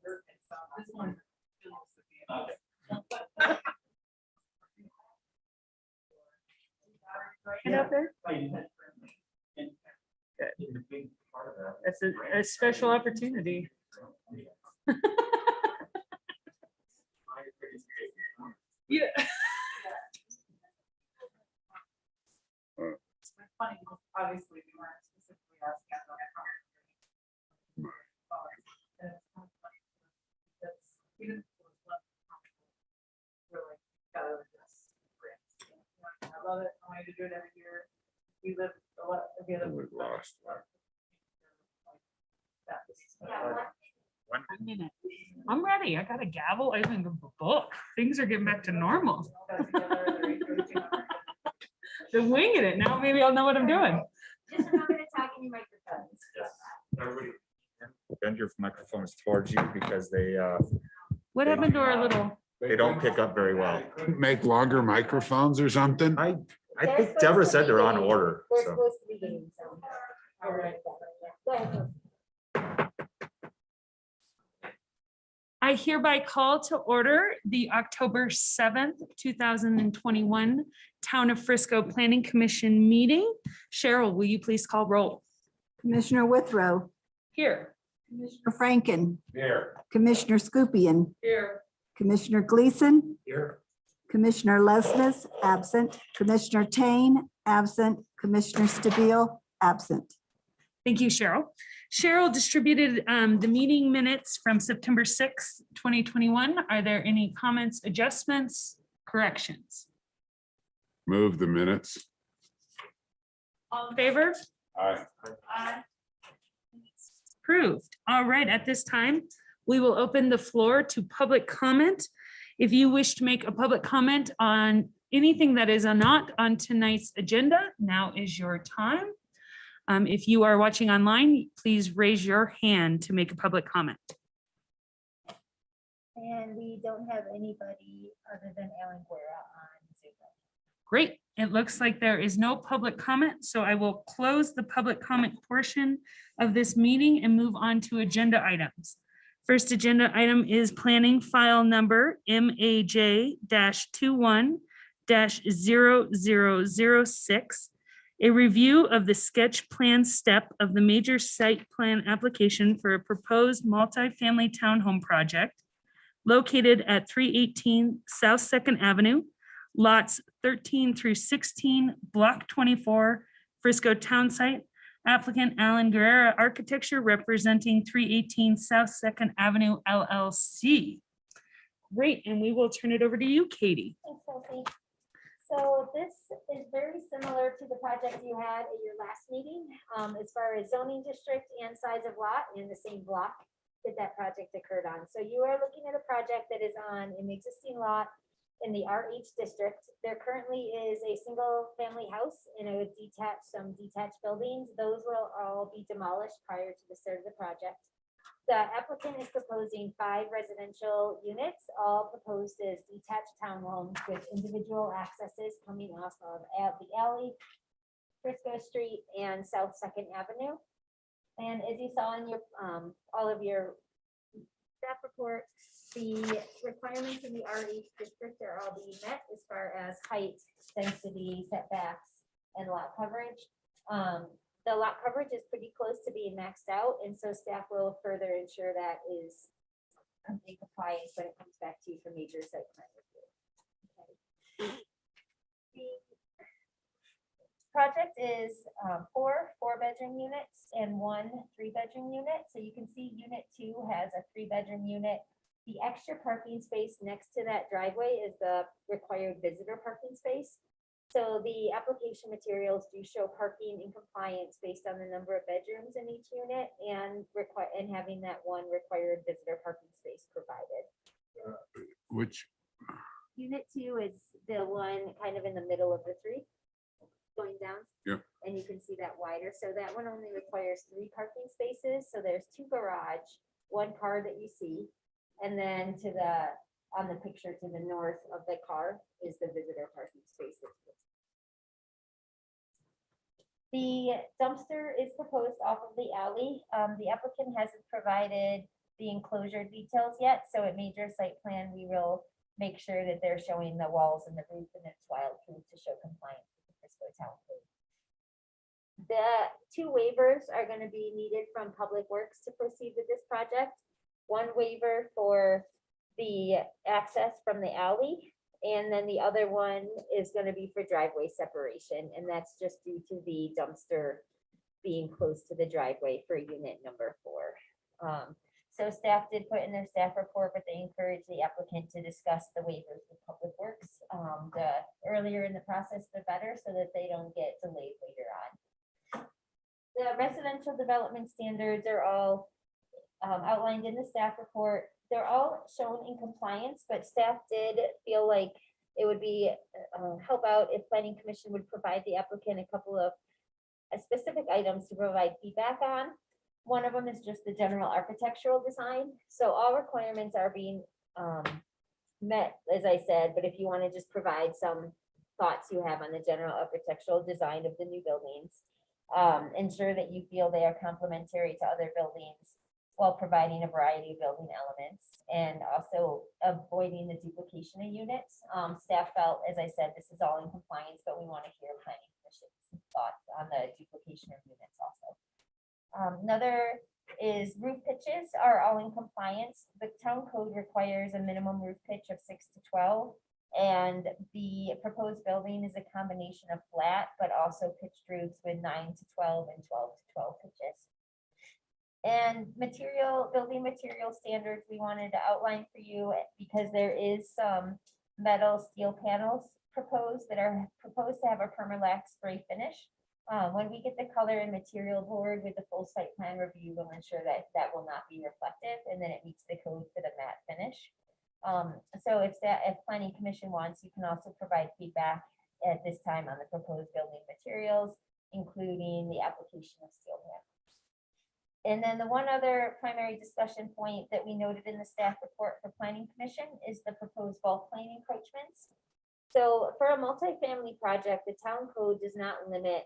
This one. Get out there. That's a special opportunity. Yeah. It's funny, because obviously we weren't specifically asking about it. And it's kind of funny because even if it was less comfortable, we're like, gotta adjust. I love it. I want you to do it every year. We live a lot. We've lost one. One minute. I'm ready. I got a gavel. I even got a book. Things are getting back to normal. They're winging it. Now maybe I'll know what I'm doing. Just remember to talk in your microphones. Bend your microphones towards you because What happened to our little? they don't pick up very well. Make longer microphones or something? I think Deborah said they're on order, They're so. supposed to be getting some. All right. Go ahead. I hereby call to order the October 7th, 2021 Town of Frisco Planning Commission meeting. Cheryl, will you please call roll? Commissioner Withrow, Here. Commissioner Franken, Here. Commissioner Scupian, Here. Commissioner Gleason, Here. Commissioner Lesnes, absent, Commissioner Tain, absent, Commissioner Stabile, absent. Thank you, Cheryl. Cheryl distributed the meeting minutes from September 6th, 2021. Are there any comments, adjustments, corrections? Move the minutes. All in favor? Aye. Approved. All right, at this time, we will open the floor to public comment. If you wish to make a public comment on anything that is not on tonight's agenda, now is your time. If you are watching online, please raise your hand to make a public comment. And we don't have anybody other than Alan Guerra on Zoom. Great. It looks like there is no public comment, so I will close the public comment portion of this meeting and move on to agenda items. First agenda item is planning file number MAJ-21-0006. A review of the sketch plan step of the major site plan application for a proposed multifamily townhome project located at 318 South Second Avenue, lots 13 through 16, block 24, Frisco Town Site. Applicant Alan Guerra Architecture representing 318 South Second Avenue LLC. Great, and we will turn it over to you, Katie. Thanks, Kelsey. So this is very similar to the project you had at your last meeting, as far as zoning district and size of lot in the same block that that project occurred on. So you are looking at a project that is on an existing lot in the RH district. There currently is a single family house and it would detach some detached buildings. Those will all be demolished prior to the start of the project. The applicant is proposing 5 residential units, all proposed as detached townhomes with individual accesses coming off of the alley, Frisco Street and South Second Avenue. And as you saw in your all of your staff report, the requirements in the RH district are all being met as far as height, density, setbacks, and lot coverage. The lot coverage is pretty close to being maxed out, and so staff will further ensure that is in compliance when it comes back to you for major site plan review. Okay. The project is 4 4-bedroom units and 1 3-bedroom unit. So you can see unit 2 has a 3-bedroom unit. The extra parking space next to that driveway is the required visitor parking space. So the application materials do show parking in compliance based on the number of bedrooms in each unit and having that 1 required visitor parking space provided. Which, Unit 2 is the one kind of in the middle of the 3 going down. Yep. And you can see that wider. So that one only requires 3 parking spaces. So there's 2 garage, 1 car that you see. And then on the picture to the north of the car is the visitor parking space. The dumpster is proposed off of the alley. The applicant hasn't provided the enclosure details yet, so at major site plan, we will make sure that they're showing the walls and the roof and it's wildproof to show compliance with the Frisco Town Code. The two waivers are gonna be needed from Public Works to proceed with this project. One waiver for the access from the alley, and then the other one is gonna be for driveway separation, and that's just due to the dumpster being close to the driveway for unit number 4. So staff did put in their staff report, but they encourage the applicant to discuss the waivers with Public Works. The earlier in the process, the better, so that they don't get delayed later on. The residential development standards are all outlined in the staff report. They're all shown in compliance, but staff did feel like it would be help out if planning commission would provide the applicant a couple of specific items to provide feedback on. One of them is just the general architectural design. So all requirements are being met, as I said, but if you want to just provide some thoughts you have on the general architectural design of the new buildings, ensure that you feel they are complementary to other buildings while providing a variety of building elements, and also avoiding the duplication of units. Staff felt, as I said, this is all in compliance, but we want to hear planning commission's thoughts on the duplication of units also. Another is roof pitches are all in compliance. The town code requires a minimum roof pitch of 6 to 12. And the proposed building is a combination of flat, but also pitched roofs with 9 to 12 and 12 to 12 pitches. And building material standards we wanted to outline for you, because there is some metal steel panels proposed that are proposed to have a permalax spray finish. When we get the color and material board with the full site plan review, we'll ensure that that will not be reflective and then it meets the code for the matte finish. So if planning commission wants, you can also provide feedback at this time on the proposed building materials, including the application of steel panels. And then the one other primary discussion point that we noted in the staff report for planning commission is the proposed bulk plane encroachments. So for a multifamily project, the town code does not limit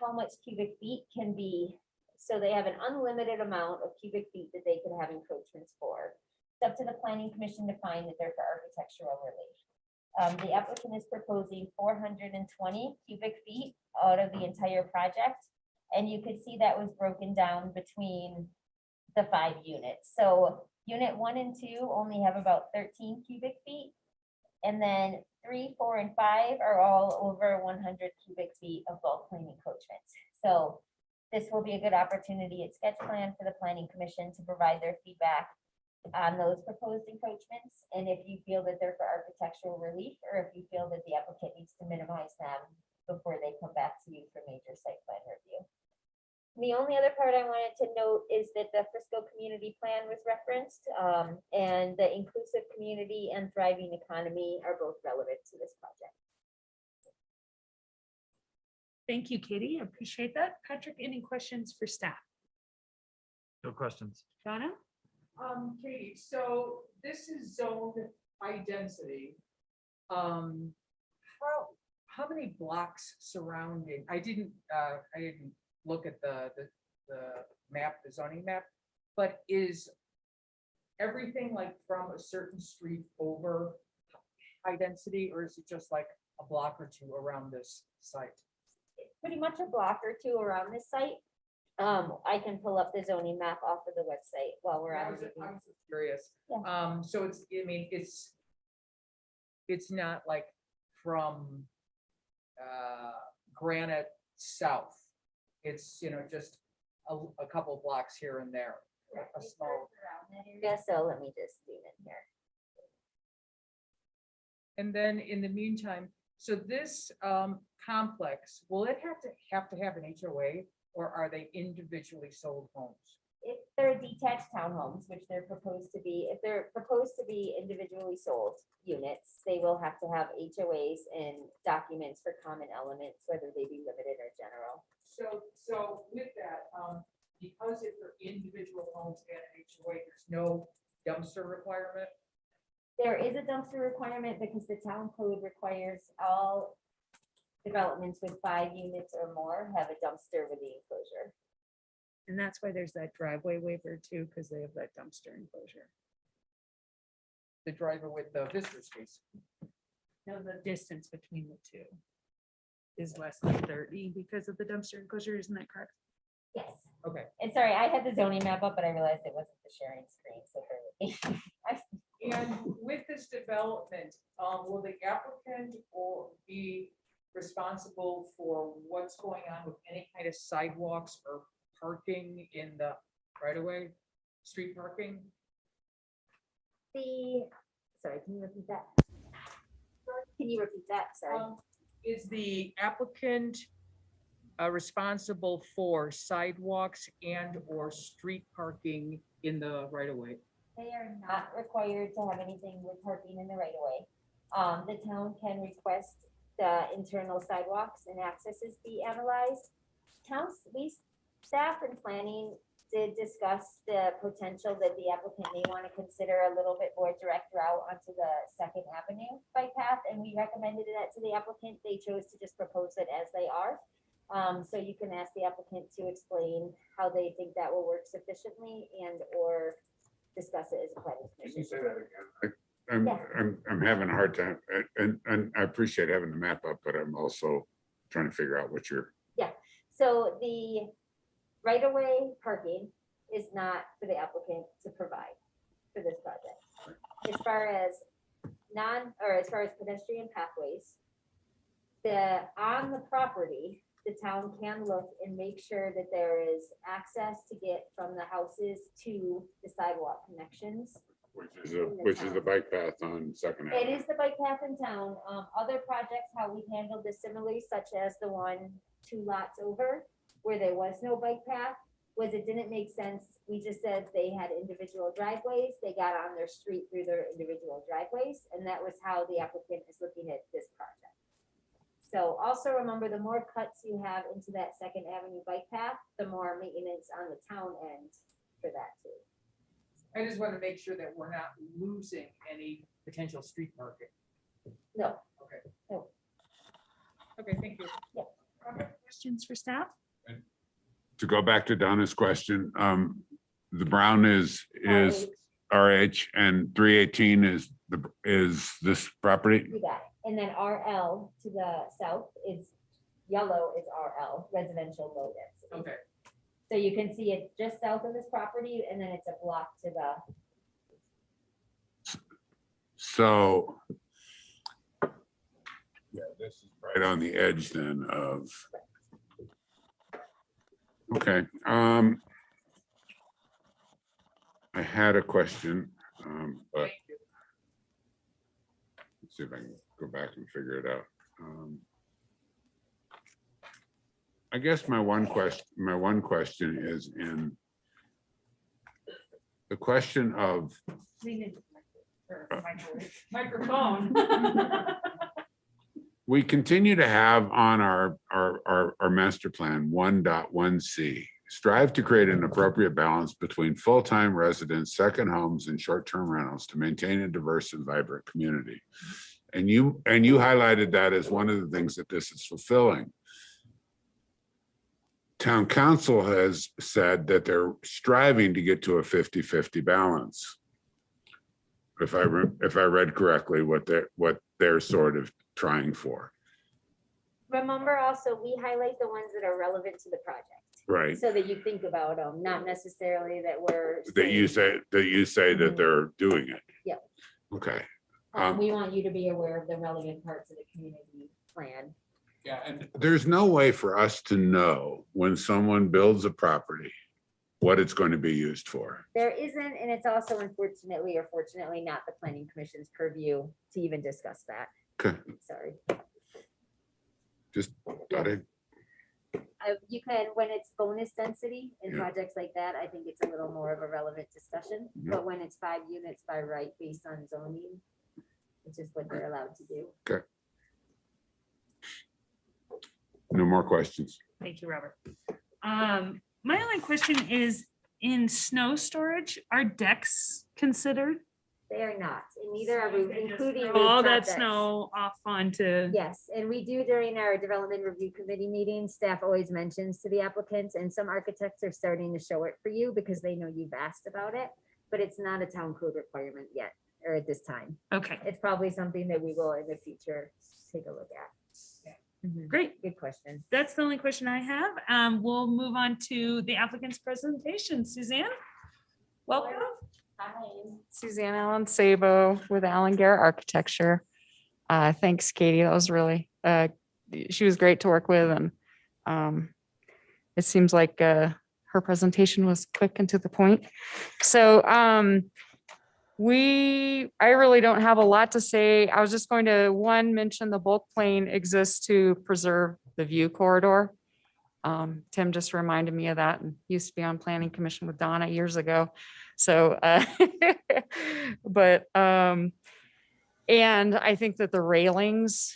how much cubic feet can be. So they have an unlimited amount of cubic feet that they can have encroachments for. It's up to the planning commission to find that they're for architectural relief. The applicant is proposing 420 cubic feet out of the entire project. And you could see that was broken down between the 5 units. So unit 1 and 2 only have about 13 cubic feet. And then 3, 4, and 5 are all over 100 cubic feet of bulk plane encroachments. So this will be a good opportunity at sketch plan for the planning commission to provide their feedback on those proposed encroachments. And if you feel that they're for architectural relief, or if you feel that the applicant needs to minimize them before they come back to you for major site plan review. The only other part I wanted to note is that the Frisco community plan was referenced, and the inclusive community and thriving economy are both relevant to this project. Thank you, Katie. I appreciate that. Patrick, any questions for staff? No questions. Donna? Katie, so this is zoned high density. How many blocks surrounding? I didn't look at the map, the zoning map, but is everything like from a certain street over high density, or is it just like a block or 2 around this site? Pretty much a block or 2 around this site. I can pull up the zoning map off of the website while we're I on. was the just meeting. curious. Yeah. So it's, I mean, it's not like from Granite South. It's, just a couple blocks here and there. A small. Around that area, so let me just zoom in here. And then in the meantime, so this complex, will it have to have an HOA, or are they individually sold homes? If they're detached townhomes, which they're proposed to be, if they're proposed to be individually sold units, they will have to have HOAs and documents for common elements, whether they be limited or general. So with that, because if they're individual homes and an HOA, there's no dumpster requirement? There is a dumpster requirement because the town code requires all developments with 5 units or more have a dumpster with the enclosure. And that's why there's that driveway waiver too, because they have that dumpster enclosure. The driver with the visitor space. No, the distance between the two is less than 30 because of the dumpster enclosure, isn't that correct? Yes. Okay. And sorry, I had the zoning map up, but I realized it wasn't the sharing screen, so bear with me. And with this development, will the applicant or be responsible for what's going on with any kind of sidewalks or parking in the right of way, street parking? Sorry, can you repeat that? Can you repeat that? Sorry. Is the applicant responsible for sidewalks and or street parking in the right of way? They are not required to have anything with parking in the right of way. The town can request the internal sidewalks and accesses be analyzed. Staff and planning did discuss the potential that the applicant may want to consider a little bit more direct route onto the Second Avenue bike path, and we recommended that to the applicant. They chose to just propose it as they are. So you can ask the applicant to explain how they think that will work sufficiently and or discuss it as a planning Can you commission. say that again? Yeah. I'm having a hard time, and I appreciate having the map up, but I'm also trying to figure out what you're, So the right-of-way parking is not for the applicant to provide for this project. As far as pedestrian pathways, on the property, the town can look and make sure that there is access to get from the houses to the sidewalk connections. which is the bike path on Second It Avenue. is the bike path in town. Other projects, how we handled this similarly, such as the one 2 lots over, where there was no bike path, was it didn't make sense. We just said they had individual driveways. They got on their street through their individual driveways, and that was how the applicant is looking at this project. So also remember, the more cuts you have into that Second Avenue bike path, the more maintenance on the town end for that too. I just want to make sure that we're not losing any potential street market. No. Okay. No. Okay, thank you. Questions for staff? To go back to Donna's question, the brown is Alright, RH and 318 is this property? You got it. And then RL to the south is yellow is RL, residential low density. Okay, So you can see it just south of this property, and then it's a block to the, So. Yeah, this is right on the edge then of. Okay, I had a question, but thank you. let's see if I can go back and figure it out. I guess my one question is in the question of, Microphone. we continue to have on our master plan 1.1C, strive to create an appropriate balance between full-time residents, second homes, and short-term rentals to maintain a diverse and vibrant community. And you highlighted that as one of the things that this is fulfilling. Town council has said that they're striving to get to a 50-50 balance. If I read correctly, what they're sort of trying for, remember also, we highlight the ones that are relevant to the project. right? So that you think about them, not necessarily that we're. That you saying, say that Mhm. they're doing it. Yep. Okay, We want you to be aware of the relevant parts of the community plan. yeah, and there's no way for us to know when someone builds a property, what it's going to be used for. There isn't, and it's also unfortunately or fortunately not the planning commission's purview to even discuss that. Okay, Sorry. just thought I'd- You can, when it's bonus density in Yeah. projects like that, I think it's a little more of a relevant discussion. Yeah. But when it's 5 units by right based on zoning, which is what they're allowed to do. no more questions. Thank you, Robert. My only question is, in snow storage, are decks considered? They are not, and neither are we, including. All rooftop that decks. snow off onto. Yes, and we do during our development review committee meetings, staff always mentions to the applicants, and some architects are starting to show it for you because they know you've asked about it, but it's not a town code requirement yet, or at this time. Okay, It's probably something that we will in the future take a look at. Mhm. great. Good question. That's the only question I have. We'll move on to the applicant's presentation. Suzanne? Welcome. Suzanne Allen Sabo with Allen Garrett Architecture. Thanks, Katie. That was really, she was great to work with, and it seems like her presentation was quick and to the point. So I really don't have a lot to say. I was just going to, one, mention the bulk plane exists to preserve the view corridor. Tim just reminded me of that, and used to be on planning commission with Donna years ago. So, but, and I think that the railings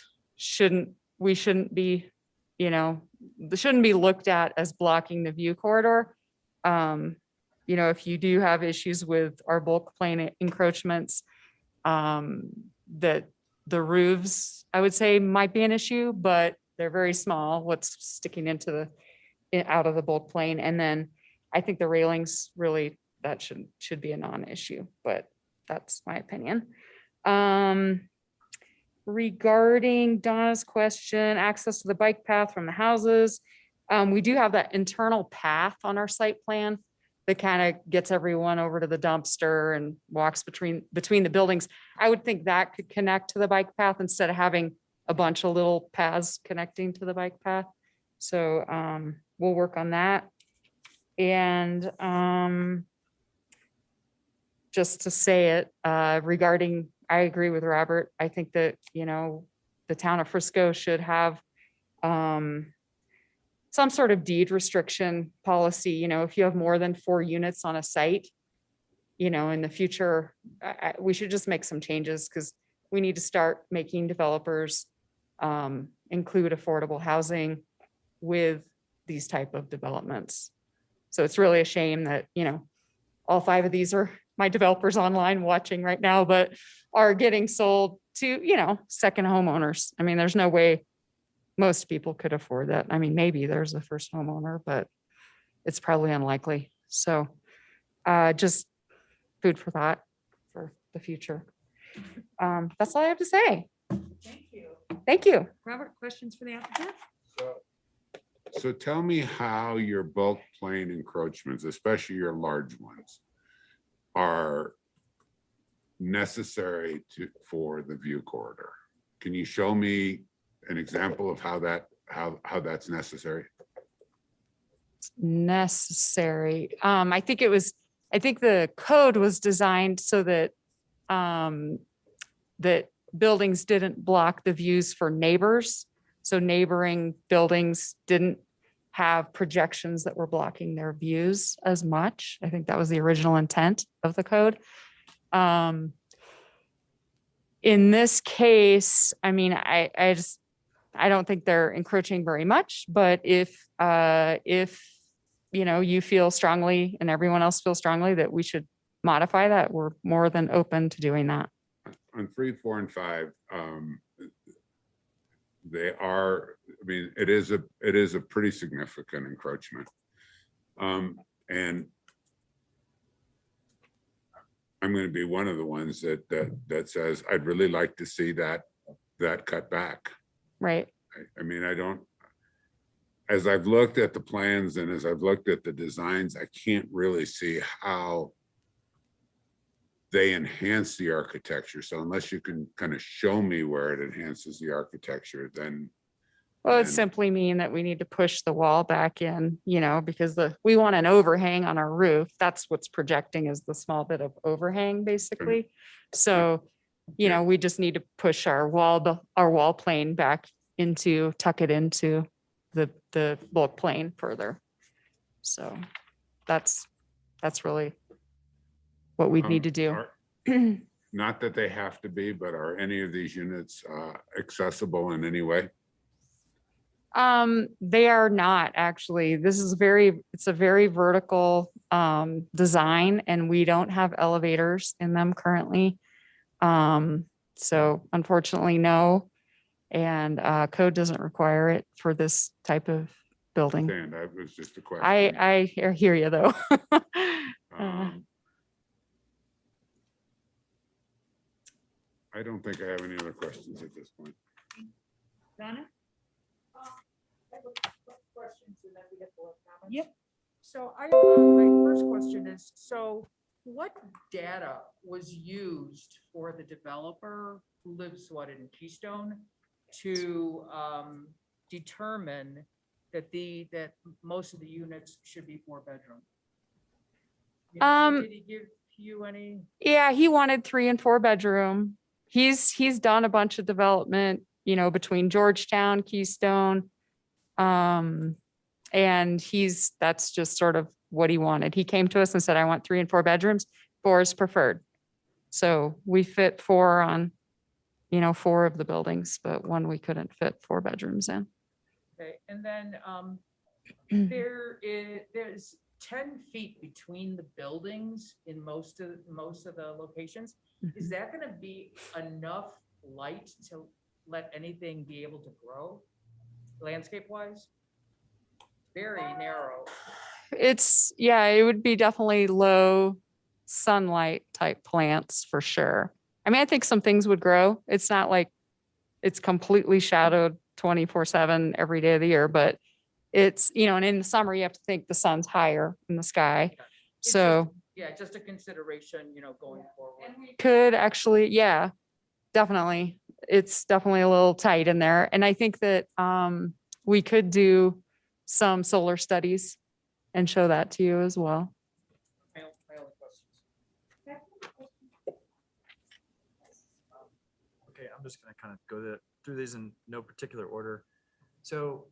we shouldn't be, they shouldn't be looked at as blocking the view corridor. If you do have issues with our bulk plane encroachments, that the roofs, I would say, might be an issue, but they're very small, what's sticking out of the bulk plane. And then I think the railings really, that should be a non-issue, but that's my opinion. Regarding Donna's question, access to the bike path from the houses, we do have that internal path on our site plan that kind of gets everyone over to the dumpster and walks between the buildings. I would think that could connect to the bike path instead of having a bunch of little paths connecting to the bike path. So we'll work on that. And just to say it, regarding, I agree with Robert. I think that, the town of Frisco should have some sort of deed restriction policy. If you have more than 4 units on a site, in the future, we should just make some changes, because we need to start making developers include affordable housing with these type of developments. So it's really a shame that, all 5 of these are my developers online watching right now, but are getting sold to, second homeowners. I mean, there's no way most people could afford that. I mean, maybe there's a first homeowner, but it's probably unlikely. So just food for thought for the future. That's all I have to say. Thank you. Thank you. Robert, questions for the applicant? So tell me how your bulk plane encroachments, especially your large ones, are necessary for the view corridor. Can you show me an example of how that's necessary? Necessary. I think the code was designed so that that buildings didn't block the views for neighbors. So neighboring buildings didn't have projections that were blocking their views as much. I think that was the original intent of the code. In this case, I mean, I don't think they're encroaching very much, but if you feel strongly and everyone else feels strongly that we should modify that, we're more than open to doing that. On 3, 4, and 5, they are, I mean, it is a pretty significant encroachment. And I'm going to be one of the ones that says, I'd really like to see that cut back. Right. I mean, as I've looked at the plans and as I've looked at the designs, I can't really see how they enhance the architecture. So unless you can kind of show me where it enhances the architecture, then. Well, it then- simply mean that we need to push the wall back in, because we want an overhang on our roof. That's what's projecting is the small bit of overhang, basically. So, Yeah. we just need to push our wall plane back tuck it into the bulk plane further. So that's really what we'd need to do. are- Not that they have to be, but are any of these units accessible in any way? They are not actually. This is it's a very vertical design and we don't have elevators in them currently. So unfortunately, no. And code doesn't require it for this type of building. And that was just a question. I hear you though. Um, I don't think I have any other questions at this point. Donna? Questions and then we get the comments. Yep. So my first question is, so what data was used for the developer who lives in Keystone to determine that most of the units should be 4-bedroom? Did he give you any? Yeah, he wanted 3 and 4 bedroom. He's done a bunch of development, between Georgetown, Keystone. And that's just sort of what he wanted. He came to us and said, I want 3 and 4 bedrooms, 4 is preferred. So we fit 4 on, 4 of the buildings, but 1 we couldn't fit 4 bedrooms in. Okay, and then there's 10 feet between the buildings in most of the locations. Is that gonna be enough light to let anything be able to grow landscape wise? Very narrow. It would be definitely low sunlight type plants for sure. I mean, I think some things would grow. It's not like it's completely shadowed 24/7 every day of the year, but it's, and in the summer you have to think the sun's higher in the sky. It's So Yeah, just a consideration, going forward. could actually, yeah, definitely. It's definitely a little tight in there. And I think that we could do some solar studies and show that to you as well. My only questions. Okay, I'm just gonna kind of go through these in no particular order. So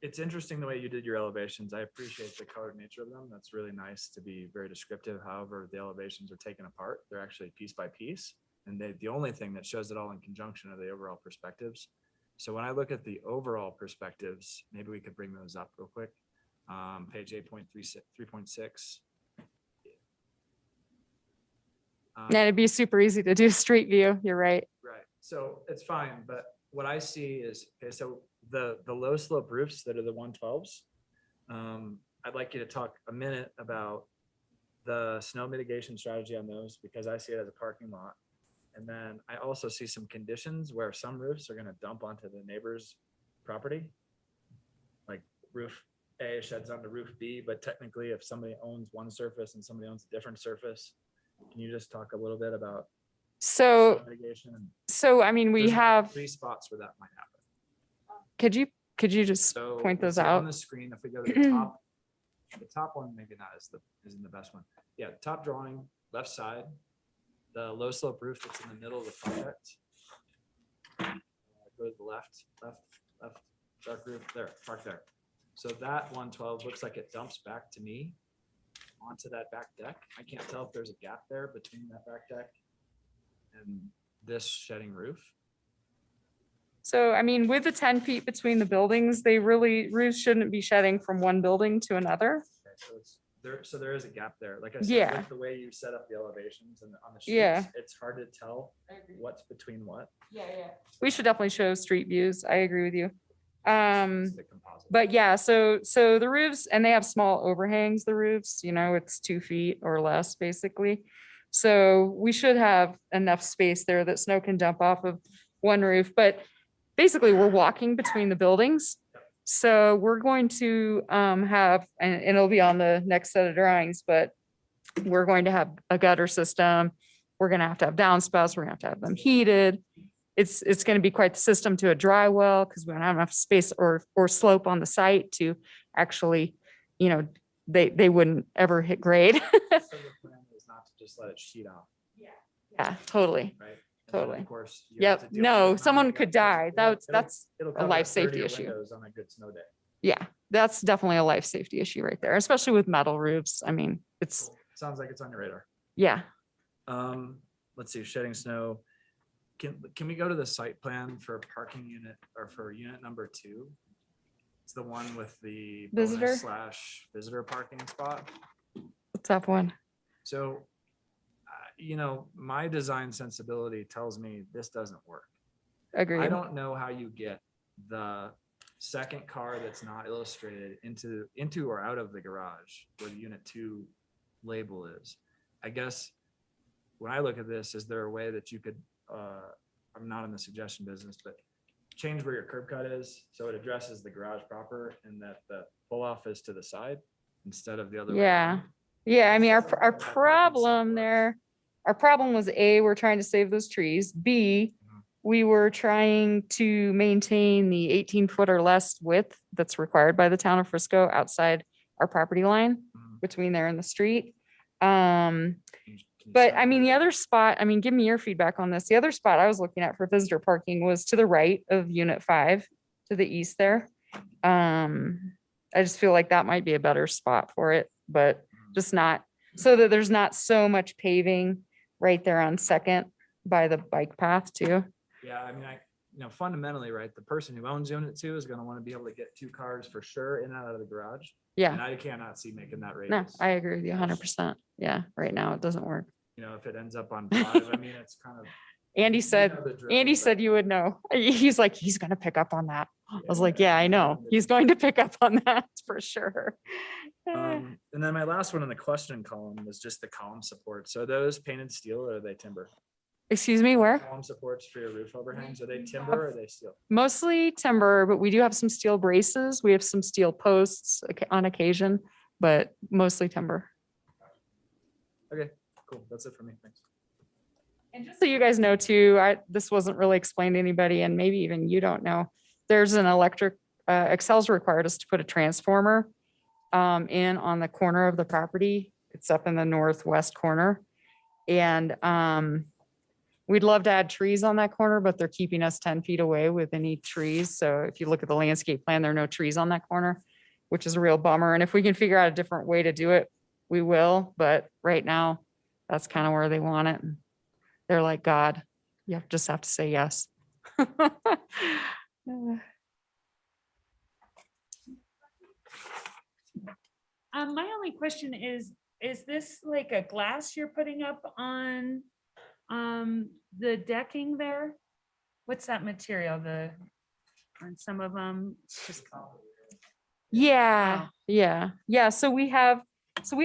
it's interesting the way you did your elevations. I appreciate the colored nature of them. That's really nice to be very descriptive. However, the elevations are taken apart. They're actually piece by piece. And the only thing that shows it all in conjunction are the overall perspectives. So when I look at the overall perspectives, maybe we could bring those up real quick. Page 3.6. And it'd be super easy to do street view. You're right. Right, so it's fine, but what I see is, okay, so the low slope roofs that are the 112s. I'd like you to talk a minute about the snow mitigation strategy on those, because I see it as a parking lot. And then I also see some conditions where some roofs are gonna dump onto the neighbor's property. Like roof A sheds onto roof B, but technically if somebody owns one surface and somebody owns a different surface, can you just talk a little bit about So, snow mitigation? And I mean, we there's have, 3 spots where that might happen. could you just So point let's those see, On out? the screen, if we go to the top one, maybe not isn't the best one. Yeah, top drawing, left side, the low slope roof that's in the middle of the project. Go to the left, dark roof, there, park there. So that 112 looks like it dumps back to me onto that back deck. I can't tell if there's a gap there between that back deck and this shedding roof. So, I mean, with the 10 feet between the buildings, roofs shouldn't be shedding from one building to another. Okay, so it's there, so there is a gap there. Like I said, Yeah. with the way you set up the elevations and on the Yeah. sheets, it's hard to tell I agree. what's between what. Yeah. We should definitely show street views. I agree with you. It's the composite. But yeah, so the roofs, and they have small overhangs, the roofs, it's 2 feet or less, basically. So we should have enough space there that snow can dump off of one roof, but basically we're walking between the buildings. So we're going to have, and it'll be on the next set of drawings, but we're going to have a gutter system. We're gonna have to have downspouts. We're gonna have to have them heated. It's gonna be quite the system to a dry well, because we don't have enough space or slope on the site to actually, they wouldn't ever hit grade. So the plan is not to just let it sheet off, Yeah, totally. right? And then, Totally. Of course. you have Yep. to deal No, with it. someone could die. That's It'll a cover life 30 safety issue. windows on a good snow day. Yeah, that's definitely a life safety issue right there, especially with metal roofs. I mean, it's, Cool. Sounds like it's on your radar. yeah. Let's see, shedding snow. Can we go to the site plan for parking unit or for unit number 2? It's the one with the bonus Visitor? slash visitor parking spot. A tough one. So, you know, my design sensibility tells me this doesn't work. I Agreed. don't know how you get the second car that's not illustrated into or out of the garage where the unit 2 label is. I guess when I look at this, is there a way that you could, I'm not in the suggestion business, but change where your curb cut is so it addresses the garage proper and that the pull off is to the side instead of the other way Yeah. around? Yeah, I mean, our, Doesn't our look like that parking spot problem works. there, our problem was A, we're trying to save those trees. B, we were trying to maintain the 18-foot or less width that's required by the town of Frisco outside our property line Mhm. between there and the street. Can you But send I mean, me the other spot, I mean, give me your feedback on this. The other spot I was looking at for visitor parking was to the right of unit 5, to the east there. I just feel like that might be a better spot for it, but just not, so that there's not so much paving right there on Second by the bike path too. Yeah, I mean, fundamentally, right, the person who owns unit 2 is gonna wanna be able to get 2 cars for sure in and out of the garage. Yeah, And I cannot see making that no, radius. I agree with you 100%. Yeah, right now it doesn't work. You know, if it ends up on 5, I mean, it's kind of. Andy you said, know the drill, Andy but- said you would know. He's like, he's gonna pick up on that. I was like, yeah, I know. He's going to pick up on that for sure. And then my last one in the question column was just the column support. So are those painted steel or are they timber? Excuse me, where? Column supports for your roof overhangs, are they timber or are they steel? Mostly timber, but we do have some steel braces. We have some steel posts on occasion, but mostly timber. Okay, cool. That's it for me. Thanks. And just so you guys know too, this wasn't really explained to anybody and maybe even you don't know. There's an electric, Excel's required us to put a transformer in on the corner of the property. It's up in the northwest corner. And we'd love to add trees on that corner, but they're keeping us 10 feet away with any trees. So if you look at the landscape plan, there are no trees on that corner, which is a real bummer. And if we can figure out a different way to do it, we will. But right now, that's kind of where they want it. And they're like, God, just have to say yes. My only question is this like a glass you're putting up on the decking there? What's that material? On some of them, it's just. Yeah, yeah. So we have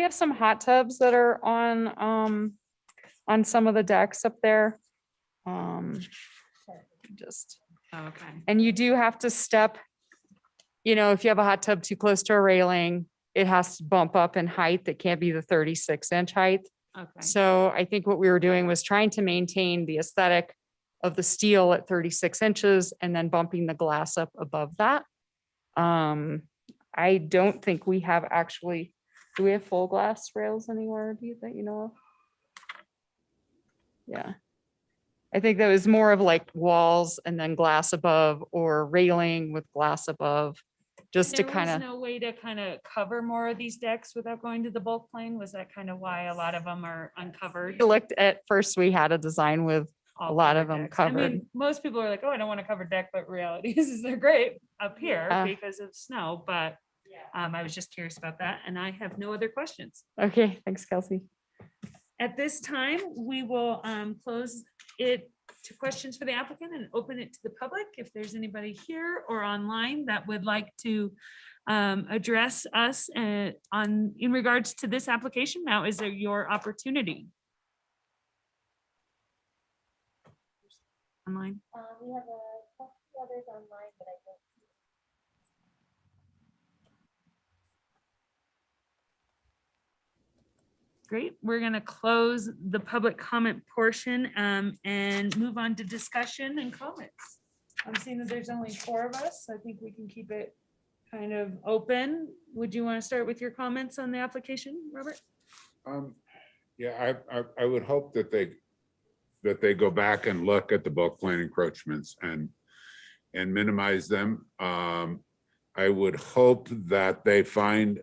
some hot tubs that are on some of the decks up there. Just, Oh, okay. and you do have to step, if you have a hot tub too close to a railing, it has to bump up in height. It can't be the 36-inch height. Okay. So I think what we were doing was trying to maintain the aesthetic of the steel at 36 inches and then bumping the glass up above that. I don't think we have actually, do we have full glass rails anywhere? Do you think you know of? Yeah. I think that was more of like walls and then glass above or railing with glass above, just to There kind was of. no way to kind of cover more of these decks without going to the bulk plane? Was that kind of why a lot of them are uncovered? We looked at first, we had a design with All lot of covered them decks? I covered. mean, most people are like, oh, I don't want to cover deck, but reality is they're great up here Yeah. because of snow, but I was just curious about that and I have no other questions. Okay, thanks, Kelsey. At this time, we will close it to questions for the applicant and open it to the public. If there's anybody here or online that would like to address us in regards to this application, now is your opportunity. Online. We have a couple others online, but I don't see. Great. We're going to close the public comment portion and move on to discussion and comments. I'm seeing that there's only 4 of us. So I think we can keep it kind of open. Would you want to start with your comments on the application, Robert? Yeah, I would hope that they go back and look at the bulk plan encroachments and minimize them. I would hope that they find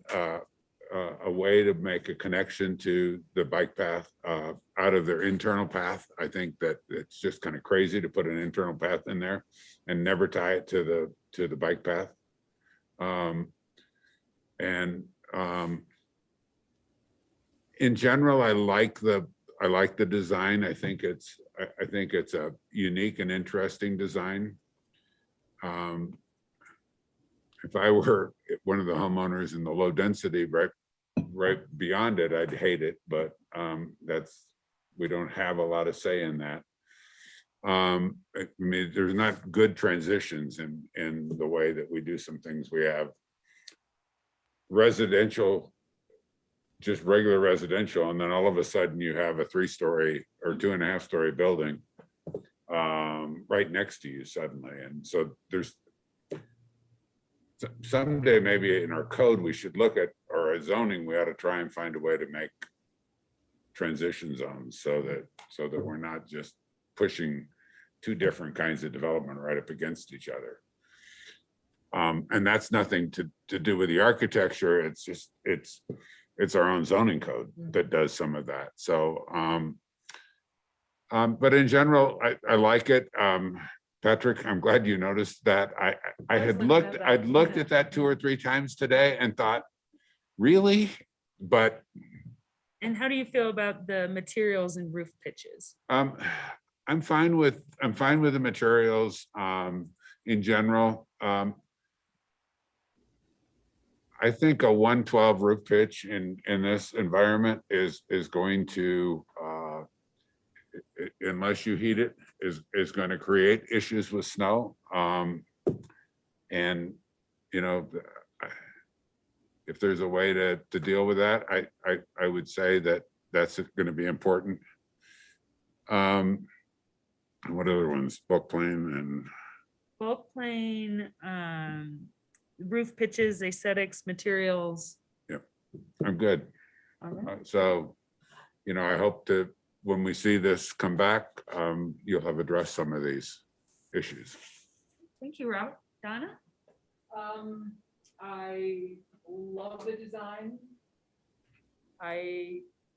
a way to make a connection to the bike path out of their internal path. I think that it's just kind of crazy to put an internal path in there and never tie it to the bike path. And in general, I like the design. I think it's a unique and interesting design. If I were one of the homeowners in the low density right beyond it, I'd hate it, but we don't have a lot of say in that. I mean, there's not good transitions in the way that we do some things. We have residential, just regular residential, and then all of a sudden you have a 3-story or 2.5-story building right next to you suddenly. And so someday maybe in our code, we should look at, or a zoning, we ought to try and find a way to make transition zones so that we're not just pushing 2 different kinds of development right up against each other. And that's nothing to do with the architecture. It's just, it's our own zoning code that does some of that. So, but in general, I like it. Patrick, I'm glad you noticed that. I'd looked at that 2 or 3 times today and thought, really? But And how do you feel about the materials and roof pitches? I'm fine with the materials in general. I think a 112 roof pitch in this environment is going to, unless you heat it, is going to create issues with snow. And you know, if there's a way to deal with that, I would say that that's going to be important. What other ones? Bulk plane and Bulk plane, roof pitches, aesthetics, materials. I'm good. All right. So, you know, I hope to, when we see this come back, you'll have addressed some of these issues. Thank you, Robert. Donna? I love the design.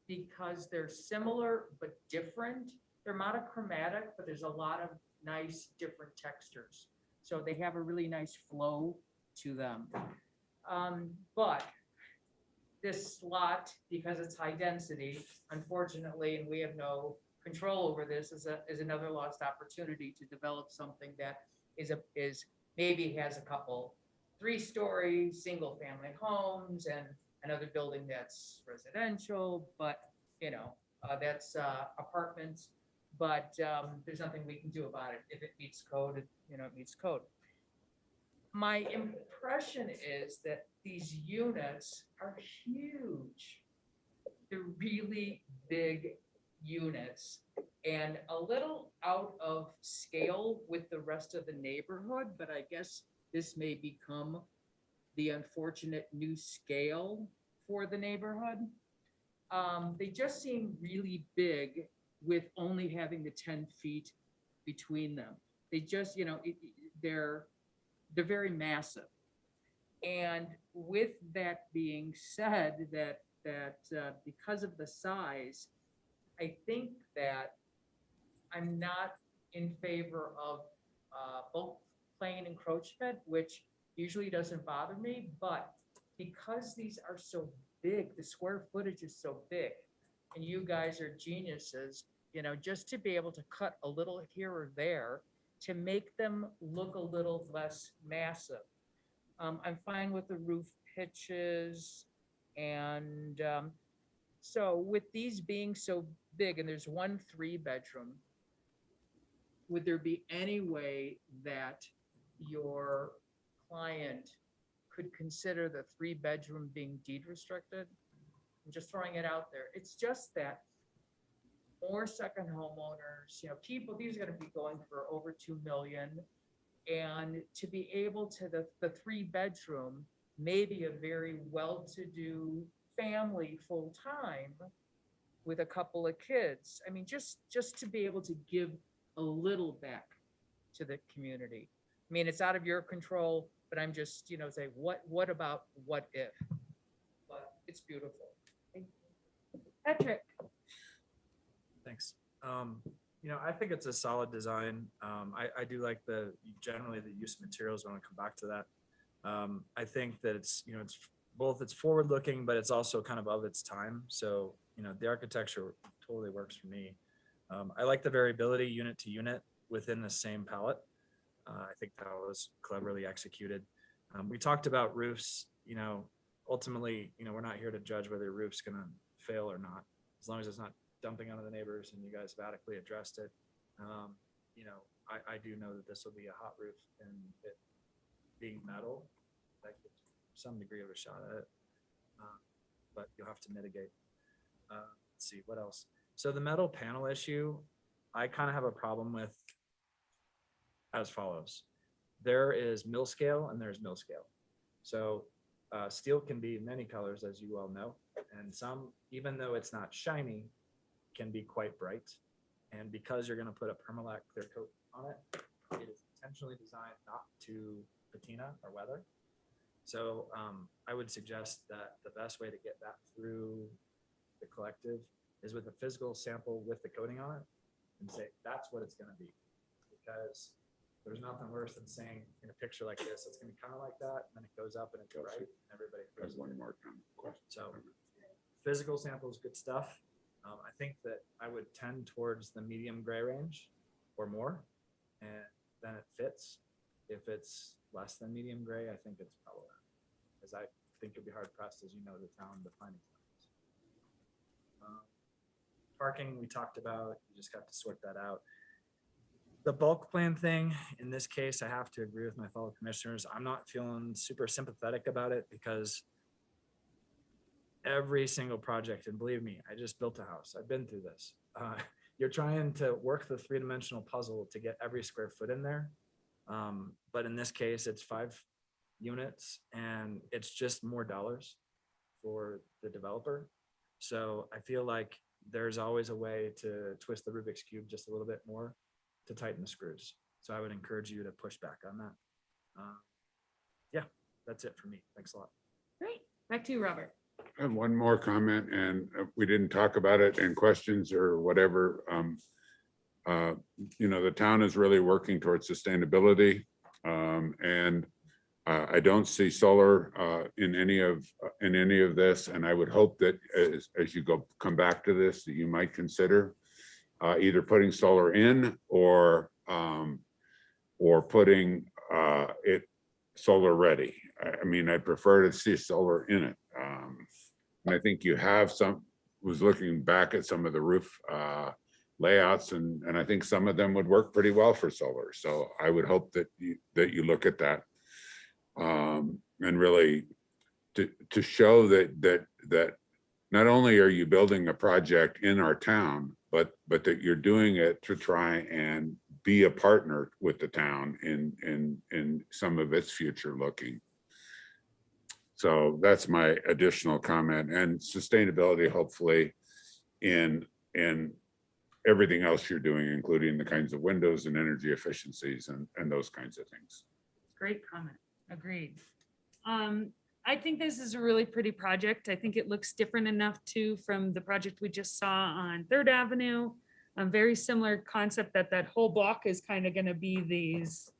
Because they're similar but different. They're monochromatic, but there's a lot of nice different textures. So they have a really nice flow to them. But this lot, because it's high density, unfortunately, and we have no control over this, is another lost opportunity to develop something that is maybe has a couple 3-story single family homes and another building that's residential, but you know, that's apartments. But there's nothing we can do about it. If it meets code, it meets code. My impression is that these units are huge. They're really big units and a little out of scale with the rest of the neighborhood, but I guess this may become the unfortunate new scale for the neighborhood. They just seem really big with only having the 10 feet between them. They just, they're very massive. And with that being said, that because of the size, I think that I'm not in favor of bulk plane encroachment, which usually doesn't bother me, but because these are so big, the square footage is so big, and you guys are geniuses, just to be able to cut a little here or there to make them look a little less massive. I'm fine with the roof pitches. And so with these being so big, and there's 1 3-bedroom, would there be any way that your client could consider the 3-bedroom being deed restricted? I'm just throwing it out there. It's just that more second homeowners, people, these are going to be going for over 2 million. And to be able to, the 3-bedroom, maybe a very well-to-do family full-time with a couple of kids. I mean, just to be able to give a little back to the community. I mean, it's out of your control, but I'm just, say, what about what if? But it's beautiful. Thank you. Patrick. Thanks. I think it's a solid design. I do like generally the use of materials. I want to come back to that. I think that it's, it's both, it's forward looking, but it's also kind of its time. So, the architecture totally works for me. I like the variability unit to unit within the same palette. I think that was cleverly executed. We talked about roofs, ultimately, we're not here to judge whether a roof's gonna fail or not, as long as it's not dumping onto the neighbors and you guys have adequately addressed it. I do know that this will be a hot roof, and it being metal, that gives some degree of a shot at it. But you'll have to mitigate. Let's see, what else? So the metal panel issue, I kind of have a problem with as follows. There is mill scale and there's mill scale. So steel can be many colors, as you all know, and some, even though it's not shiny, can be quite bright. And because you're going to put a Permalac clear coat on it, it is intentionally designed not to patina or weather. So I would suggest that the best way to get that through the collective is with a physical sample with the coating on it and say, that's what it's going to be. Because there's nothing worse than saying in a picture like this, it's going to be kind of like that, and then it goes up and it's bright, and everybody There's throws one it. more question. So physical sample is good stuff. I think that I would tend towards the medium gray range or more, and then it fits. If it's less than medium gray, I think it's problematic, because I think you'll be hard pressed, as you know, the town defining things. Parking, we talked about, you just got to sort that out. The bulk plan thing, in this case, I have to agree with my fellow commissioners. I'm not feeling super sympathetic about it, because every single project, and believe me, I just built a house. I've been through this. You're trying to work the three-dimensional puzzle to get every square foot in there. But in this case, it's 5 units, and it's just more dollars for the developer. So I feel like there's always a way to twist the Rubik's Cube just a little bit more to tighten the screws. So I would encourage you to push back on that. Yeah, that's it for me. Thanks a lot. Great. Back to you, Robert. I have one more comment, and we didn't talk about it in questions or whatever. The town is really working towards sustainability. And I don't see solar in any of this. And I would hope that as you come back to this, that you might consider either putting solar in or putting it solar ready. I mean, I prefer to see solar in it. And I think you have was looking back at some of the roof layouts, and I think some of them would work pretty well for solar. So I would hope that you look at that and really to show that not only are you building a project in our town, but that you're doing it to try and be a partner with the town in some of its future looking. So that's my additional comment, and sustainability, hopefully in everything else you're doing, including the kinds of windows and energy efficiencies and those kinds of things. Great comment. Agreed. I think this is a really pretty project. I think it looks different enough too from the project we just saw on Third Avenue. A very similar concept that whole block is kind of going to be these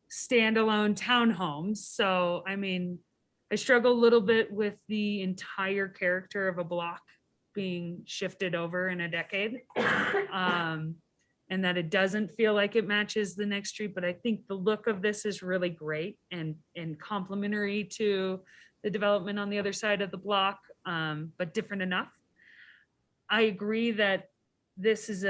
standalone townhomes. So, I mean, I struggle a little bit with the entire character of a block being shifted over in a decade. And that it doesn't feel like it matches the next street, but I think the look of this is really great and complementary to the development on the other side of the block, but different enough. I agree that these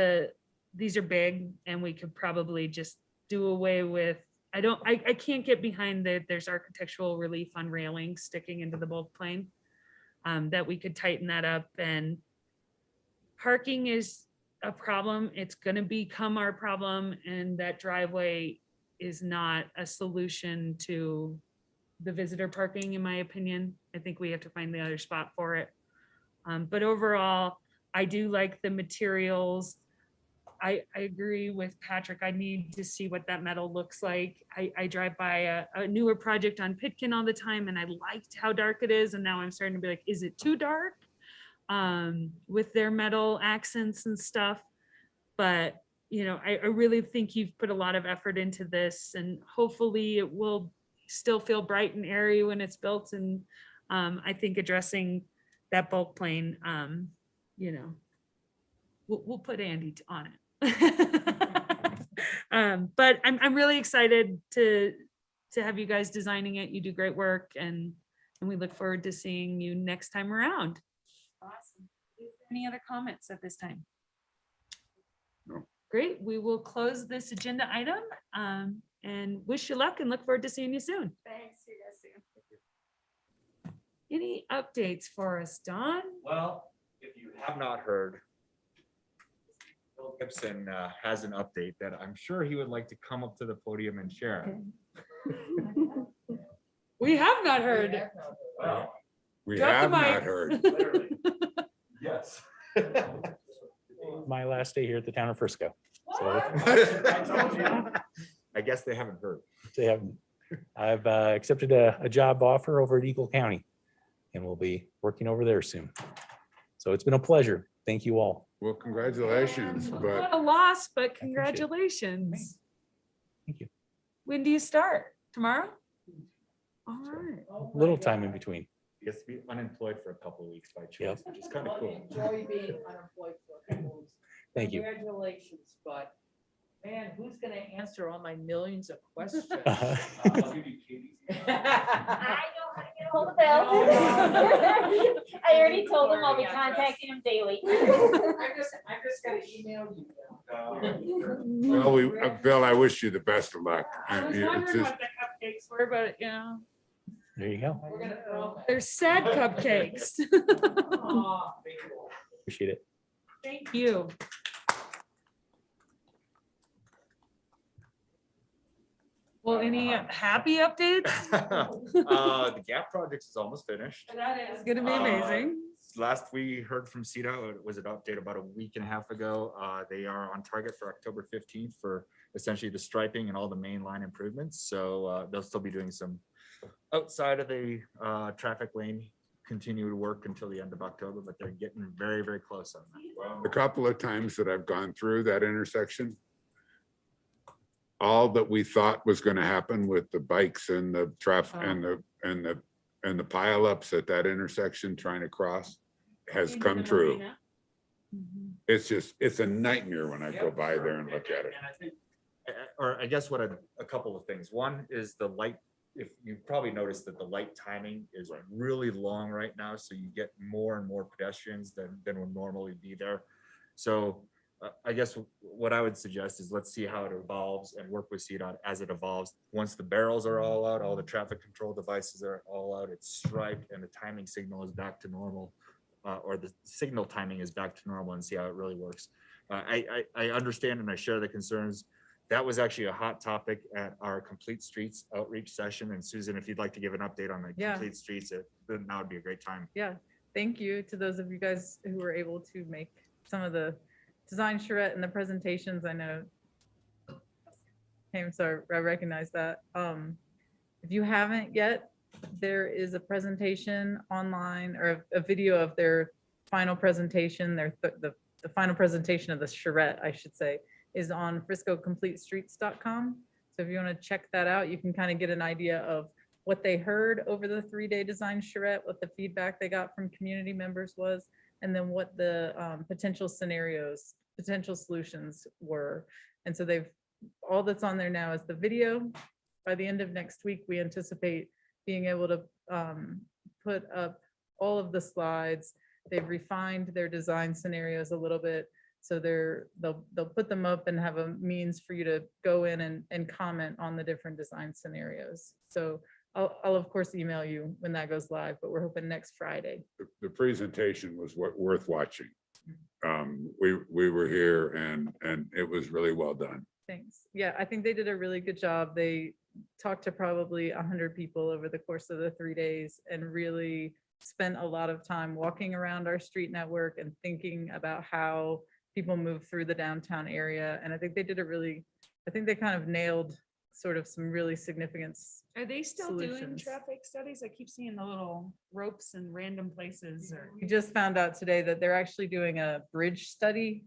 are big, and we could probably just do away with, I can't get behind that there's architectural relief on railings sticking into the bulk plane, that we could tighten that up. And parking is a problem. It's going to become our problem, and that driveway is not a solution to the visitor parking, in my opinion. I think we have to find the other spot for it. But overall, I do like the materials. I agree with Patrick. I need to see what that metal looks like. I drive by a newer project on Pitkin all the time, and I liked how dark it is. And now I'm starting to be like, is it too dark? With their metal accents and stuff. But, I really think you've put a lot of effort into this, and hopefully it will still feel bright and airy when it's built. And I think addressing that bulk plane, you know, we'll put Andy on it. But I'm really excited to have you guys designing it. You do great work, and we look forward to seeing you next time around. Awesome. Is there any other comments at this time? No. Great. We will close this agenda item and wish you luck and look forward to seeing you soon. Thanks, see you guys soon. Any updates for us, Don? Well, if you have not heard, Bill Gibson has an update that I'm sure he would like to come up to the podium and share. We have not heard. Well, We Drop the have not mic. heard. literally, yes. My last day here at the town of Frisco. So I told you. I guess they haven't heard. they have, I've accepted a job offer over at Eagle County and we'll be working over there soon. So it's been a pleasure. Thank you all. Well, congratulations, but Not a loss, but congratulations. Thank you. When do you start? Tomorrow? All right. Little time in between. He gets to be unemployed for a couple of weeks by Yep. choice, which is kind of cool. Enjoy being unemployed for a couple weeks. Thank you. Congratulations, but man, who's gonna answer all my millions of questions? I know how to get a hold of Bill. I already told him I'll be contacting him daily. I'm just gonna email you. Bill. Bill, I wish you the best of luck. I was It's wondering just- what the cupcakes were, but you know, There you go. We're gonna throw they're sad cupcakes. Aw, big boy. Appreciate it. Thank you. Well, any happy updates? The GAP project is almost finished. That is gonna be amazing. Last we heard from CETA, it was an update about a week and a half ago. They are on target for October 15th for essentially the striping and all the main line improvements. So they'll still be doing some outside of the traffic lane, continue to work until the end of October, but they're getting very, very close on that. A couple of times that I've gone through that intersection, all that we thought was going to happen with the bikes and the traffic and the pileups at that intersection trying to cross has come true. It's just, it's a nightmare when I go by there and look at it. And I think, or I guess what a couple of things. One is the light. If you've probably noticed that the light timing is really long right now, so you get more and more pedestrians than would normally be there. So I guess what I would suggest is let's see how it evolves and work with CDOT as it evolves. Once the barrels are all out, all the traffic control devices are all out, it's striped and the timing signal is back to normal, or the signal timing is back to normal, and see how it really works. I understand and I share the concerns. That was actually a hot topic at our Complete Streets outreach session. And Susan, if you'd like to give an update on the Yeah. Complete Streets, then that would be a great time. Yeah, thank you to those of you guys who were able to make some of the design charrette and the presentations. I know. Okay, so I recognize that. If you haven't yet, there is a presentation online or a video of their final presentation, the final presentation of the charrette, I should say, is on friscocompletestreets.com. So if you want to check that out, you can kind of get an idea of what they heard over the 3-day design charrette, what the feedback they got from community members was, and then what the potential scenarios, potential solutions were. And so all that's on there now is the video. By the end of next week, we anticipate being able to put up all of the slides. They've refined their design scenarios a little bit. So they'll put them up and have a means for you to go in and comment on the different design scenarios. So I'll of course email you when that goes live, but we're hoping next Friday. The presentation was worth watching. We were here and it was really well done. Thanks. Yeah, I think they did a really good job. They talked to probably 100 people over the course of the 3 days and really spent a lot of time walking around our street network and thinking about how people move through the downtown area. And I think they did I think they kind of nailed sort of some really significant. Are they still doing Solutions. traffic studies? I keep seeing the little ropes in random places or. We just found out today that they're actually doing a bridge study,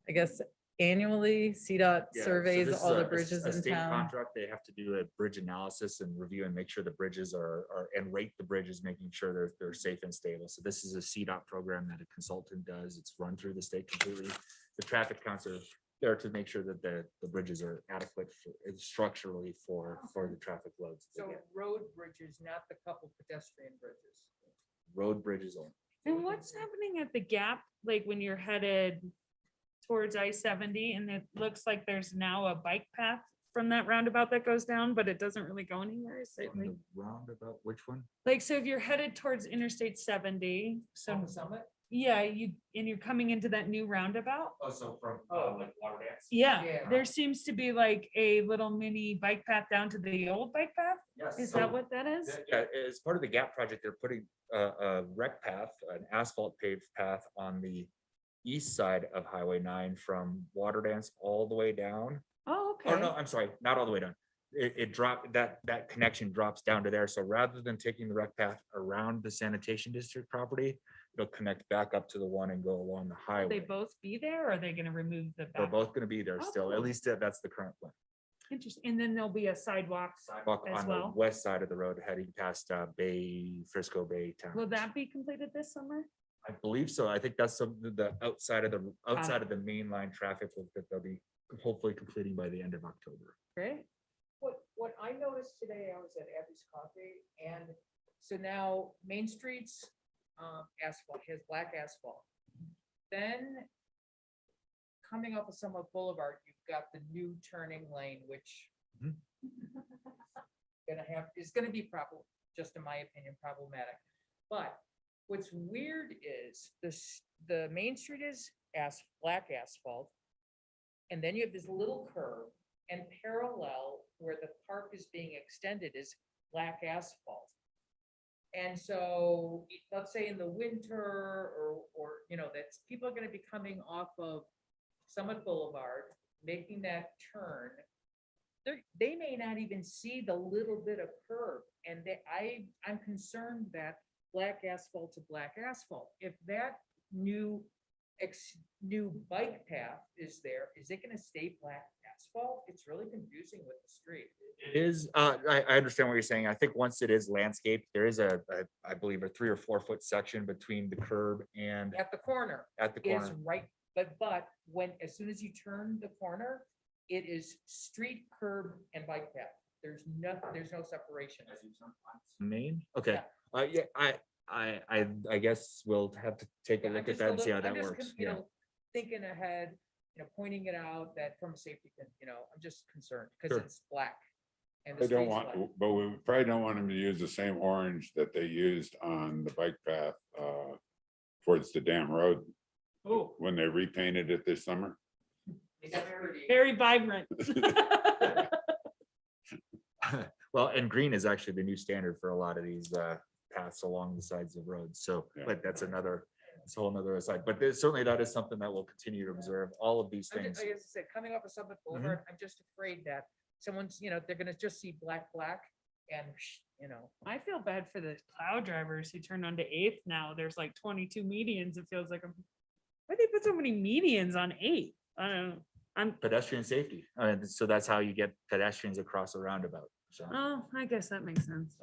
I guess, annually, CDOT Yeah, so surveys this is all the a bridges in state town. Contract, they have to do a bridge analysis and review and make sure the bridges are, and rate the bridges, making sure they're safe and stable. So this is a CDOT program that a consultant does. It's run through the state completely. The traffic counts are there to make sure that the bridges are adequate structurally for the traffic loads. that they So get. road bridges, not the couple pedestrian bridges. Road bridges only. And what's happening at the gap, like when you're headed towards I-70 and it looks like there's now a bike path from that roundabout that goes down, but it doesn't really go anywhere? Is it On like, the roundabout, which one? like, so if you're headed towards Interstate 70, so On the summit? yeah, you're coming into that new roundabout? Oh, so from, like water dance? Yeah, Yeah. there seems to be like a little mini bike path down to the old bike path. Yes. Is so- that what that is? Yeah, as part of the GAP project, they're putting a rec path, an asphalt paved path on the east side of Highway 9 from Water Dance all the way down. Oh, Oh, no, okay. I'm sorry, not all the way down. It dropped, that connection drops down to there. So rather than taking the rec path around the sanitation district property, it'll connect back up to the one and go along the Will they highway. both be there or are they gonna remove the They're back? both gonna be there Oh, still, at cool. least that's the current plan. Interesting. And then there'll be a sidewalk. Sidewalk As on the well? west side of the road heading past Frisco Bay Town. Will that be completed this summer? I believe so. I think that's some, the outside of the mainline traffic that they'll be hopefully completing by the end of October. Great. What I noticed today, I was at Abby's Coffee, and so now Main Street's asphalt, has black asphalt. Then coming up with Summit Boulevard, you've got the new turning lane, which Mhm. is gonna be just in my opinion, problematic. But what's weird is the Main Street is black asphalt. And then you have this little curve, and parallel where the park is being extended is black asphalt. And so let's say in the winter or, that's, people are gonna be coming off of Summit Boulevard, making that turn. They may not even see the little bit of curve, and I'm concerned that black asphalt to black asphalt, if that new bike path is there, is it gonna stay black asphalt? It's really confusing with the street. It is, I understand what you're saying. I think once it is landscaped, there is I believe a 3 or 4 foot section between the curb and At the corner at the is corner. right, but as soon as you turn the corner, it is street, curb, and bike path. There's no separation. Main, okay. Yeah. Yeah, I guess we'll have to take a Yeah, I'm look at just that and see how I'm that just, works. you Yeah. know, Thinking ahead, pointing it out that from a safety, I'm just concerned because Sure. it's black. And the They don't street's black. want, but we probably don't want them to use the same orange that they used on the bike path towards the dam road Oh, when they repainted it this summer. It's pretty. very vibrant. Well, and green is actually the new standard for a lot of these paths along the sides of roads. So, Yeah. but it's a whole nother aside. But certainly that is something that we'll continue to observe, all of these I'm things. just, like I said, coming off of Summit Mm-hmm. Boulevard, I'm just afraid that someone's, they're gonna just see black and, I feel bad for the plow drivers who turn onto 8th now. There's like 22 medians. It feels like, why they put so many medians on 8th? I don't know. Pedestrian safety. So that's how you get pedestrians across a roundabout. So I guess that makes sense.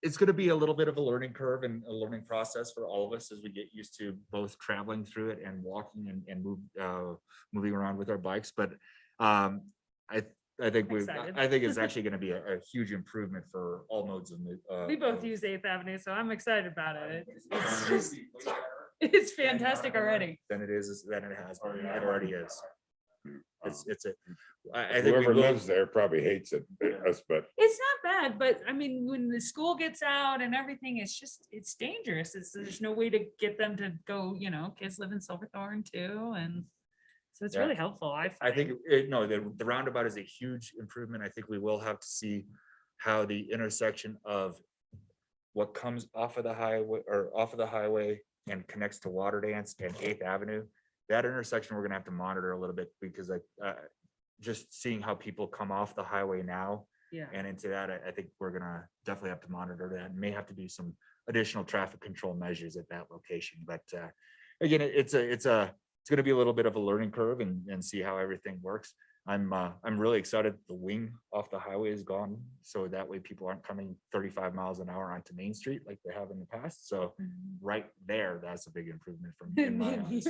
it's going to be a little bit of a learning curve and a learning process for all of us as we get used to both traveling through it and walking and moving around with our bikes. But I think Excited. I think it's actually going to be a huge improvement for all modes of. We both use 8th Avenue, so I'm excited about it. It's just, it's fantastic already. Than it is, than it has. Oh, Been. yeah. It already is. It's a. I think we Whoever will. lives there probably hates it, us, but It's not bad, but I mean, when the school gets out and everything, it's dangerous. There's no way to get them to go, kids live in Silverthorne too. And so it's Yeah. really helpful. I I think, no, the roundabout is a huge improvement. I think we will have to see how the intersection of what comes off of the highway and connects to Water Dance and 8th Avenue. That intersection, we're gonna have to monitor a little bit because just seeing how people come off the highway now Yeah. and into that, I think we're gonna definitely have to monitor that and may have to do some additional traffic control measures at that location. But again, it's a it's gonna be a little bit of a learning curve and see how everything works. I'm really excited the wing off the highway is gone, so that way people aren't coming 35 miles an hour onto Main Street like they have in the past. So right there, that's a big improvement from in my eyes.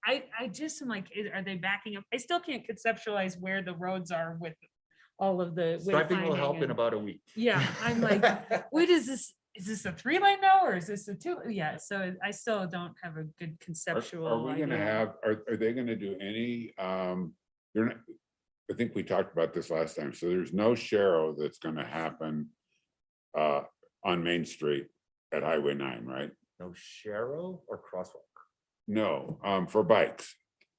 I just am like, are they backing up? I still can't conceptualize where the roads are with all of the. Striping will wayfinding help in and- about a week. Yeah, I'm like, what is this? Is this a 3-lane now or is this a 2? Yeah, so I still don't have a good conceptual. Are we gonna idea. have, are they gonna do any, they're not, I think we talked about this last time, so there's no Sharrow that's gonna happen on Main Street at Highway 9, right? No Sharrow or crosswalk. No, for bikes.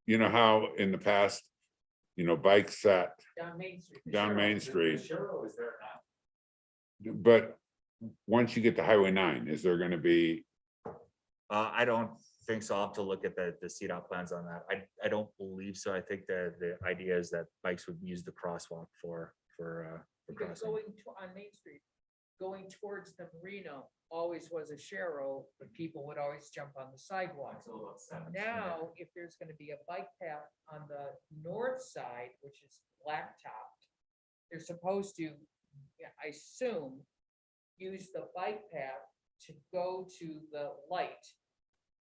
You know how in the past, bikes sat Down Main Street. down Main Street, Sharrow is there now. but once you get to Highway 9, is there gonna be, I don't think so. I'll have to look at the CDOT plans on that. I don't believe so. I think the idea is that bikes would use the crosswalk for Because crossing. going to, on Main Street, going towards the marina always was a Sharrow, but people would always jump on the sidewalk. Now, if there's gonna be a bike path on the north side, which is blacktopped, they're supposed to, I assume, use the bike path to go to the light,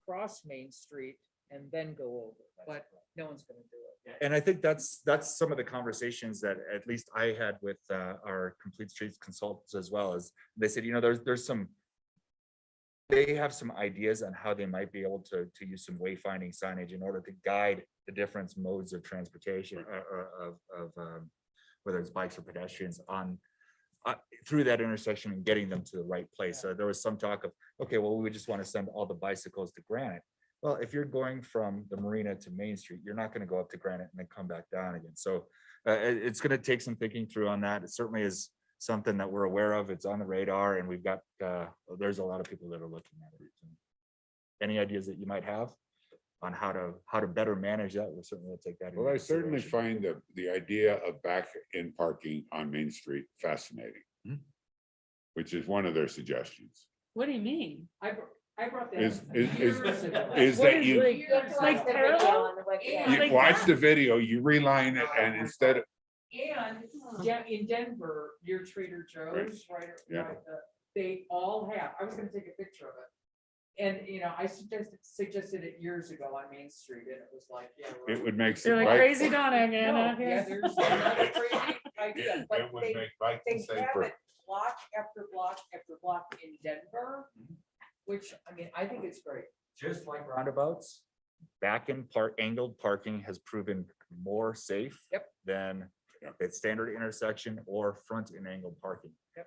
cross Main Street, and then go over, but no one's gonna do it. And I think that's some of the conversations that at least I had with our Complete Streets consultants as well, as they said, there's some, they have some ideas on how they might be able to use some wayfinding signage in order to guide the different modes of transportation of whether it's bikes or pedestrians on through that intersection and getting them to the right place. So there was some talk of, okay, well, we just want to send all the bicycles to Granite. Well, if you're going from the marina to Main Street, you're not going to go up to Granite and then come back down again. So it's going to take some thinking through on that. It certainly is something that we're aware of. It's on the radar, and we've got, there's a lot of people that are looking at it. Any ideas that you might have on how to better manage that? We'll certainly take that. into well, I certainly consideration. find the idea of back in parking on Main Street fascinating. Mhm. Which is one of their suggestions. What do you mean? I brought that. Is- up is- years ago. is What that is you- like- You have to like watch the video parallel? on the website. You like watch that? the video, you reline it, and instead of, And in Denver, your Trader Joe's, right? Yeah. They all have, I was gonna take a picture of it. And, I suggested it years ago on Main Street, and it was like, yeah. it would make. They're like bike- crazy Donna again. No, out yeah, here. there's another crazy idea, It but it would they make biking have safer. it block after block after block in Denver, which, I think it's great. Just like roundabouts, back in angled parking has proven more safe. Yep. Than the standard intersection or front in angled parking. Yep.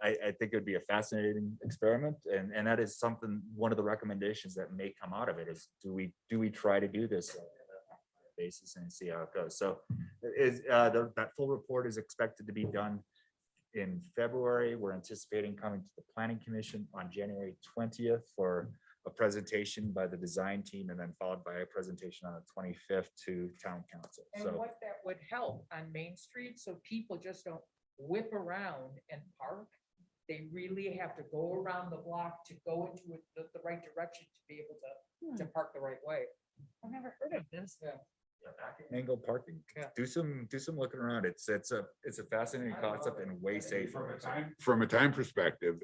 I think it would be a fascinating experiment, and that is something, one of the recommendations that may come out of it is, do we try to do this on a basis and see how it goes? So that full report is expected to be done in February. We're anticipating coming to the Planning Commission on January 20th for a presentation by the design team, and then followed by a presentation on the 25th to Town Council. And So what that would help on Main Street, so people just don't whip around and park. They really have to go around the block to go into the right direction to be able to park the right way. I've never heard of this. angled parking, Yeah. do some looking around. It's a fascinating concept and way safer. From a time perspective,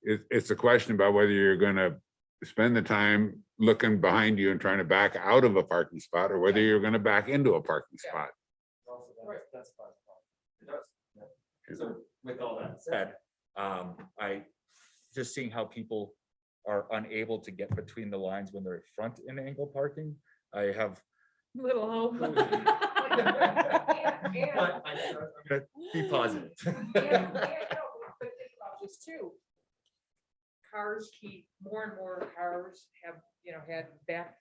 it's a question about whether you're gonna spend the time looking behind you and trying to back out of a parking spot, or whether you're gonna back into a parking Yeah. spot. So with all that said, I just seeing how people are unable to get between the lines when they're front in angle parking. I have Little hope. but I'm gonna be positive. Yeah, no, but think about this too. Cars more and more cars have, had back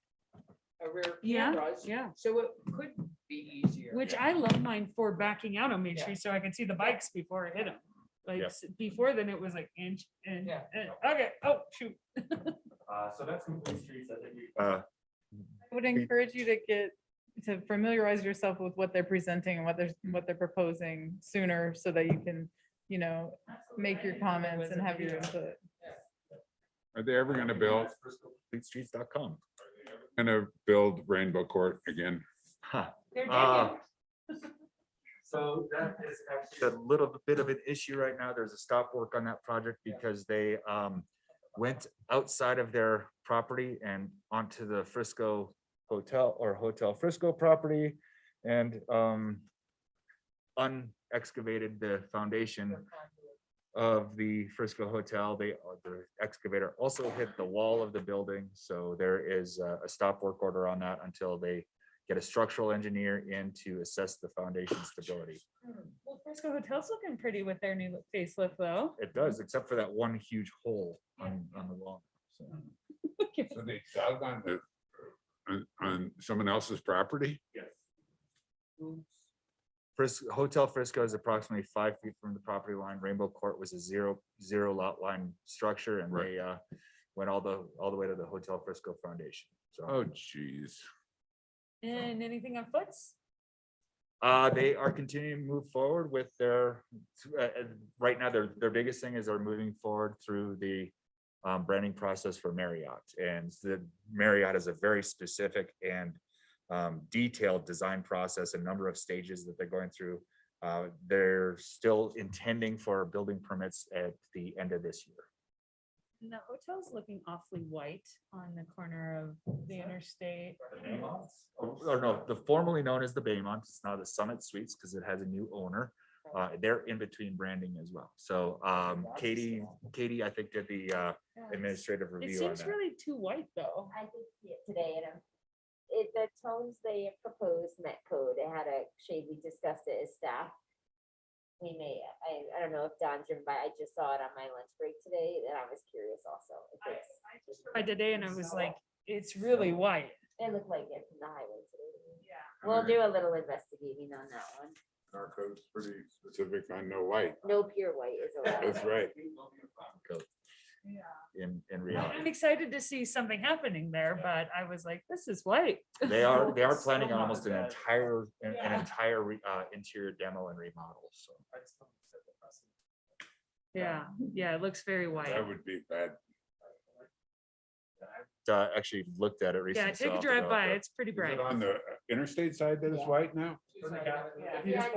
rear Yeah, cameras. yeah. So it could be easier. Which I love mine for backing out on Main Yeah. Street so I can see the bikes before I hit them. Like Yeah. before then it was like inch and, Yeah. okay, oh, shoot. So that's Complete Streets. I think I would encourage you to familiarize yourself with what they're presenting and what they're proposing sooner so that you can, make your comments and have your input. Are they ever gonna build, FleetStreets.com. gonna build Rainbow Court again? Huh. They're Uh, digging. So that is actually a little bit of an issue right now. There's a stop work on that project because they went outside of their property and onto the Frisco Hotel or Hotel Frisco property and unexcavated the foundation of the Frisco Hotel. The excavator also hit the wall of the building. So there is a stop work order on that until they get a structural engineer in to assess the foundation stability. Well, Frisco Hotel's looking pretty with their new facelift though. It does, except for that one huge hole on the wall. So, So they dug on someone else's property? Hotel Frisco is approximately 5 feet from the property line. Rainbow Court was a zero lot line structure and Right. they went all the way to the Hotel Frisco foundation. So Oh, geez. And anything on Foots? they are continuing to move forward with their, right now, their biggest thing is they're moving forward through the branding process for Marriott. And the Marriott is a very specific and detailed design process, a number of stages that they're going through. They're still intending for building permits at the end of this year. And the hotel's looking awfully white on the corner of the interstate. Or no, the formerly known as the Baymont, it's now the Summit Suites because it has a new owner. They're in between branding as well. So Katie, I think did the administrative It review on seems that. really too white though. I did see it today and the tones they proposed met code. It had a shade, we discussed it as staff. We may, I don't know if Don's driven by, I just saw it on my lunch break today and I was curious also. If it's, By today and I was like, it's really white. it looked like it from the highway today. Yeah. We'll do a little investigating on that one. Our code's pretty specific on no white. No pure white is allowed. That's right. In reality, I'm excited to see something happening there, but I was like, this is white. they are planning on almost an entire interior demo and remodel. So Yeah, it looks very white. That would be bad. actually looked at it recently. Yeah, take so a I'll drive develop by. it. It's pretty Is bright. it on the interstate side that it's Yeah. white now? Yeah,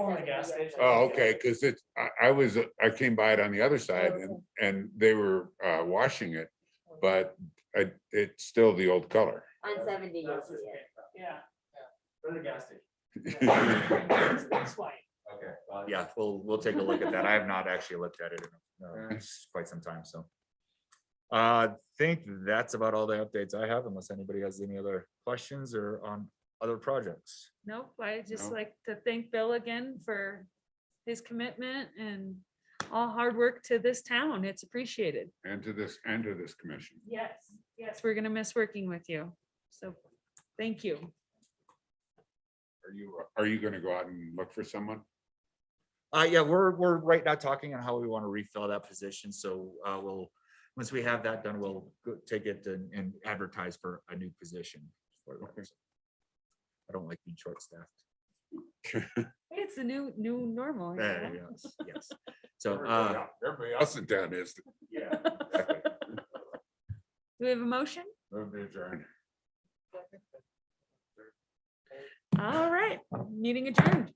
Oh, okay, because it's, I came by it on the other side and they were washing it, but it's still the old color. On 70, you'll see it. Yeah. That's white. Okay. Yeah, we'll take a look at that. I have not actually looked at it in quite some time, so. Think that's about all the updates I have, unless anybody has any other questions or on other projects. Nope, I just No. like to thank Bill again for his commitment and all hard work to this town. It's appreciated. And to this commission. Yes, we're gonna miss working with you. So, thank you. Are you gonna go out and look for someone? Yeah, we're right now talking on how we want to refill that position, so once we have that done, we'll take it and advertise for a new position. Okay. I don't like being short-staffed. It's the new normal. yeah. Yes. So, Everybody else in town is. yeah. Do we have a motion? Move to adjourn. All right, meeting adjourned.